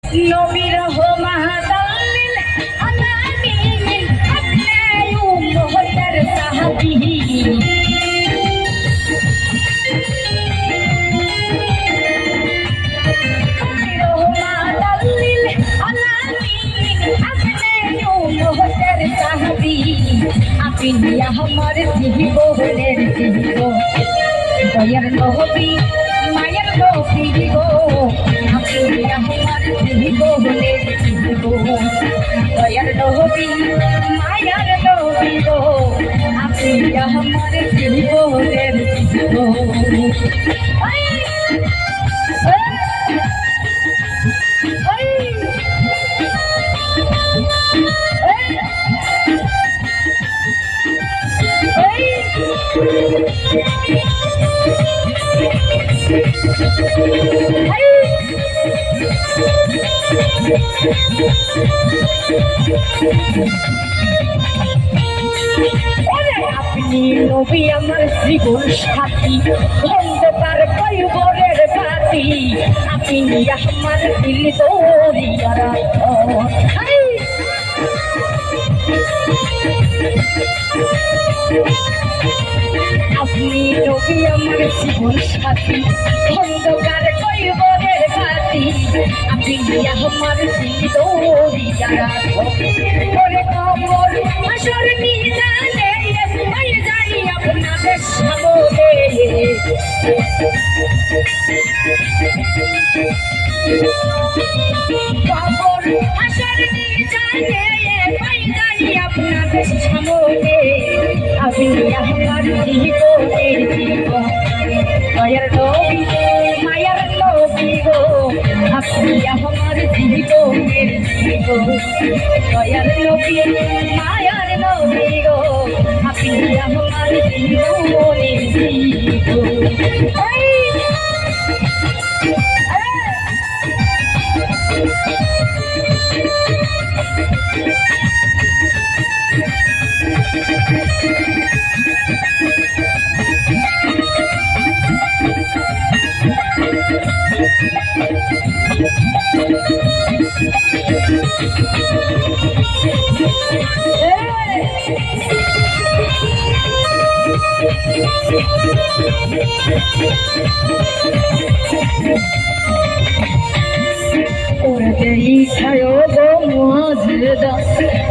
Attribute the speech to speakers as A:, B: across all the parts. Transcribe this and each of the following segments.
A: নবী রহমাতাল্লিল আলামিন আপনি উম্মতের সাহাবী রহমাতাল্লিল আলামিন আপনি উম্মতের সাহাবী আপনি আমার জীবনের জীবন দয়ার নবী মায়ের নবী গো আপনি আমার জীবনের জীবন দয়ার নবী মায়ের নবী গো আপনি আমার জীবনের জীবন আপনি নবী আমার জীবন সাথী অন্ধকার কৈবরের বাতি আপনি আমার দিল দৌড়িয়ার আপনি নবী আমার জীবন সাথী অন্ধকার কৈবরের বাতি আপনি আমার দিল দৌড়িয়ার করে কবর আসর নিজানে পাই যাই আপনাদের সামনে কবর আসর নিজানে পাই যাই আপনাদের সামনে আপনি আমার জীবনের জীবন দয়ার নবী মায়ার নবী গো আপনি আমার জীবনের জীবন দয়ার নবী মায়ার নবী গো আপনি আমার জীবনের জীবন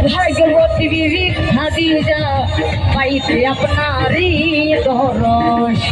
A: ভাগ্যবতী বিবি খাদিজা পাইতে আপনারই দরস